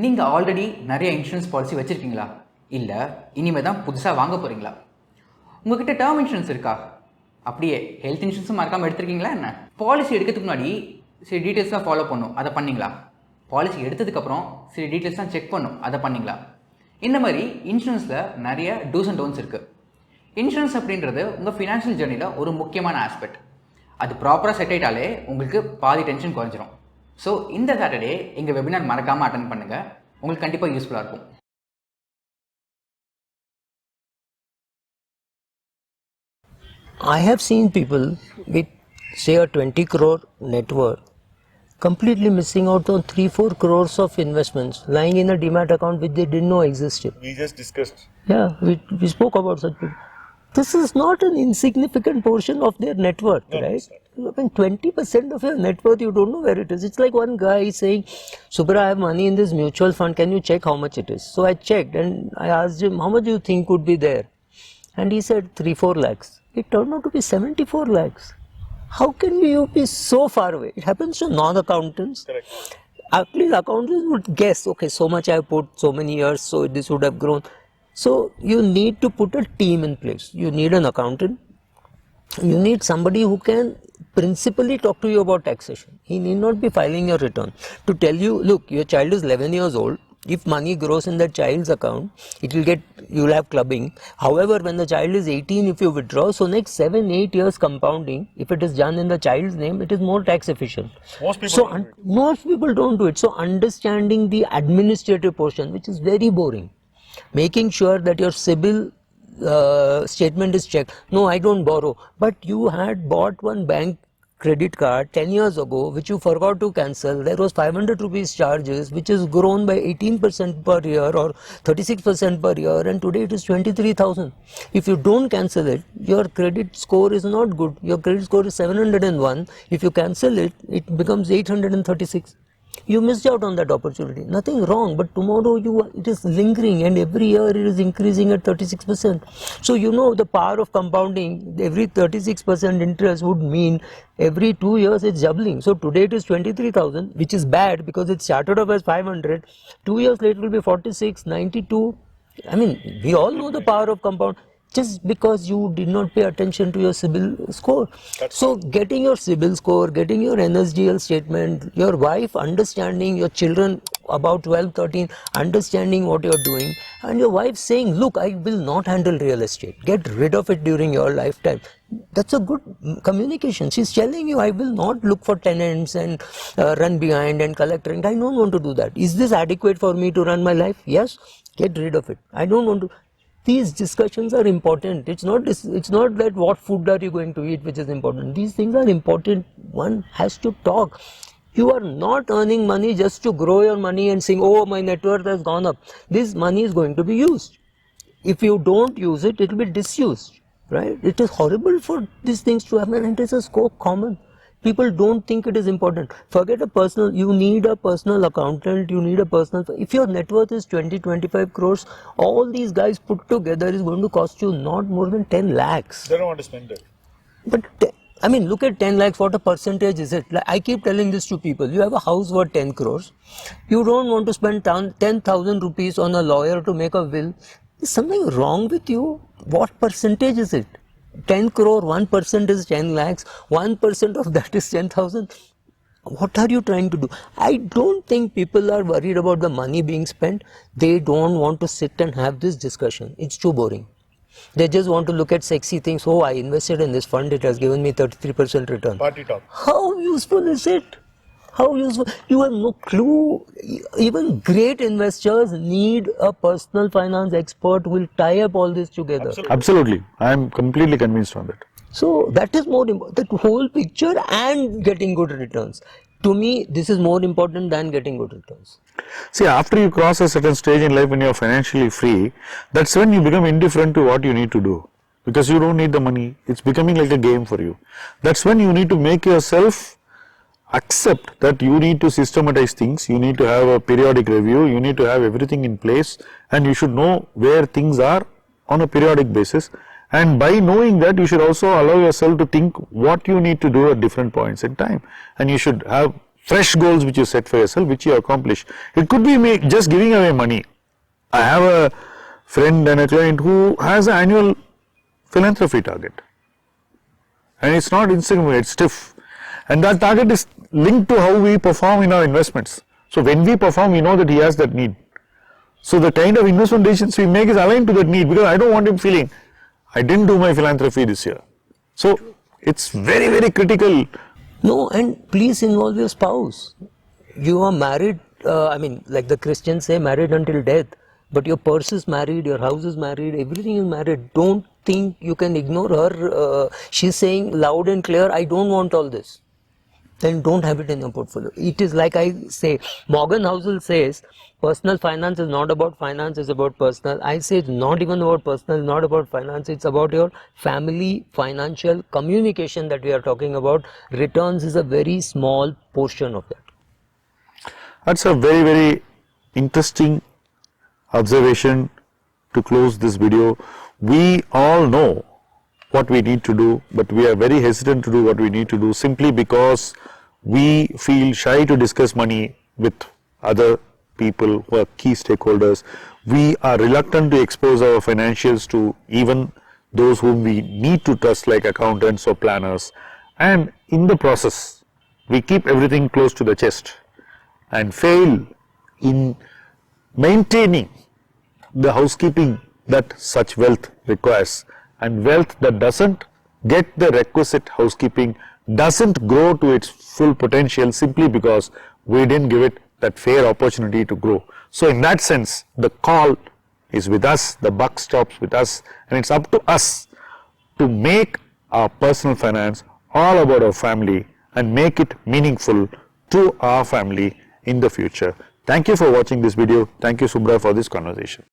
நீங்கள் ஆல்ரெடி நிறைய insurance policy வச்சுருக்கீங்களா? இல்லை இனிமேல் தான் புதுசாக வாங்க போகிறீங்களா? உங்கள்கிட்ட டேர்ம் இன்சூரன்ஸ் இருக்கா? அப்படியே ஹெல்த் இன்சூரன்ஸும் மறக்காமல் எடுத்துருக்கீங்களா என்ன? பாலிசி எடுக்கிறதுக்கு முன்னாடி சில டீட்டெயில்ஸ்லாம் ஃபாலோ பண்ணும், அதை பண்ணிங்களா? பாலிசி எடுத்ததுக்கப்புறம் சில டீட்டெயில்ஸ்லாம் செக் பண்ணும், அதை பண்ணிங்களா? இந்த மாதிரி இன்சூரன்ஸில் நிறைய டூஸ் அண்ட் டோன்ஸ் இருக்குது. இன்சூரன்ஸ் அப்படின்றது உங்கள் ஃபினான்ஷியல் ஜேர்னியில் ஒரு முக்கியமான ஆஸ்பெக்ட். அது ப்ராப்பராக செட் ஆகிட்டாலே உங்களுக்கு பாதி டென்ஷன் குறைஞ்சிரும். ஸோ இந்த சாட்டர்டே எங்கள் வெபினார் மறக்காமல் அட்டன் பண்ணுங்கள், உங்களுக்கு கண்டிப்பாக யூஸ்ஃபுல்லாக இருக்கும். I have seen people with say a 20 crore net worth completely missing out on 3-4 crores of investments lying in a demat account which they didn't know existed. We just discussed. Yeah, we spoke about such people. This is not an insignificant portion of their net worth, No, right? I mean, 20% of your net worth, you don't know where it is. It's like one guy saying, Subra, I have money in this mutual fund, can you check how much it is? So I checked and I asked him, how much do you think could be there? And he said 3-4 lakhs. It turned out to be 74 lakhs. How can you be so far away? It happens to non-accountants. Correct. At least accountants would guess, okay, so much I have put, so many years, so this would have grown. So you need to put a team in place. You need an accountant. You need somebody who can principally talk to you about taxation. He need not be filing your return to tell you, look, your child is 11 years old. If money grows in that child's account, you'll have clubbing. However, when the child is 18, if you withdraw, so next 7-8 years compounding, if it is done in the child's name, it is more tax efficient. Most people don't do it. So understanding the administrative portion, which is very boring. Making sure that your CIBIL statement is checked. No, I don't borrow. But you had bought one bank credit card 10 years ago, which you forgot to cancel. There was 500 rupees charges, which is grown by 18% per year or 36% per year, and today it is 23,000. If you don't cancel it, your credit score is not good. Your credit score is 701. If you cancel it, it becomes 836. You missed out on that opportunity. Nothing wrong, but tomorrow it is lingering, and every year it is increasing at 36%. So you know the power of compounding. Every 36% interest would mean every 2 years it's doubling. So today it is 23,000, which is bad because it started off as 500. 2 years later it will be 46, 92. I mean, we all know the power of compound. Just because you did not pay attention to your CIBIL score. So getting your CIBIL score, getting your NSDL statement, your wife understanding, your children about 12-13 understanding what you are doing, and your wife saying, look, I will not handle real estate, get rid of it during your lifetime. That's a good communication. She's telling you, I will not look for tenants and run behind and collect rent. I don't want to do that. Is this adequate for me to run my life? Yes, get rid of it. I don't want to. These discussions are important. It's not that what food are you going to eat which is important. These things are important. One has to talk. You are not earning money just to grow your money and saying, oh, my net worth has gone up. This money is going to be used. If you don't use it, it will be disused, right? It is horrible for these things to happen, and it is so common. People don't think it is important. Forget you need a personal accountant, you need a personal, if your net worth is 20-25 crores, all these guys put together is going to cost you not more than 10 lakhs. They don't want to spend it. But I mean, look at 10 lakhs, what a percentage is it? Like, I keep telling this to people, you have a house worth 10 crores, you don't want to spend 10,000 rupees on a lawyer to make a will. Is something wrong with you? What percentage is it? 10 crore, 1% is 10 lakhs, 1% of that is 10,000. What are you trying to do? I don't think people are worried about the money being spent. They don't want to sit and have this discussion. It's too boring. They just want to look at sexy things. Oh, I invested in this fund, it has given me 33% return. Party talk. How useful is it? How useful? You have no clue. Even great investors need a personal finance expert who will tie up all this together. Absolutely. I am completely convinced on that. So that is more important, the whole picture and getting good returns. To me, this is more important than getting good returns. See, after you cross a certain stage in life when you are financially free, that's when you become indifferent to what you need to do. Because you don't need the money. It's becoming like a game for you. That's when you need to make yourself accept that you need to systematize things, you need to have a periodic review, you need to have everything in place, and you should know where things are on a periodic basis. And by knowing that, you should also allow yourself to think what you need to do at different points in time. And you should have fresh goals which you set for yourself, which you accomplish. It could be just giving away money. I have a friend and a client who has an annual philanthropy target, and it's not Instagram, it's stiff, and that target is linked to how we perform in our investments. So when we perform, we know that he has that need. So the kind of investment decisions we make is aligned to that need, because I don't want him feeling I didn't do my philanthropy this year. So it's very, very critical. No, and please involve your spouse. You are married, like the Christians say, married until death. But your purse is married, your house is married, everything is married. Don't think you can ignore her. She's saying loud and clear, I don't want all this. Then don't have it in your portfolio. It is like I say, Morgan Housel says, personal finance is not about finance, it's about personal. I say it's not even about personal, not about finance, it's about your family financial communication that we are talking about. Returns is a very small portion of that. That's a very, very interesting observation to close this video. We all know what we need to do, but we are very hesitant to do what we need to do simply because we feel shy to discuss money with other people who are key stakeholders. We are reluctant to expose our financials to even those whom we need to trust, like accountants or planners, and in the process we keep everything close to the chest and fail in maintaining the housekeeping that such wealth requires. And wealth that doesn't get the requisite housekeeping doesn't grow to its full potential simply because we didn't give it that fair opportunity to grow. So in that sense, the call is with us, the buck stops with us, and it's up to us to make our personal finance all about our family and make it meaningful to our family in the future. Thank you for watching this video. Thank you, Subra, for this conversation.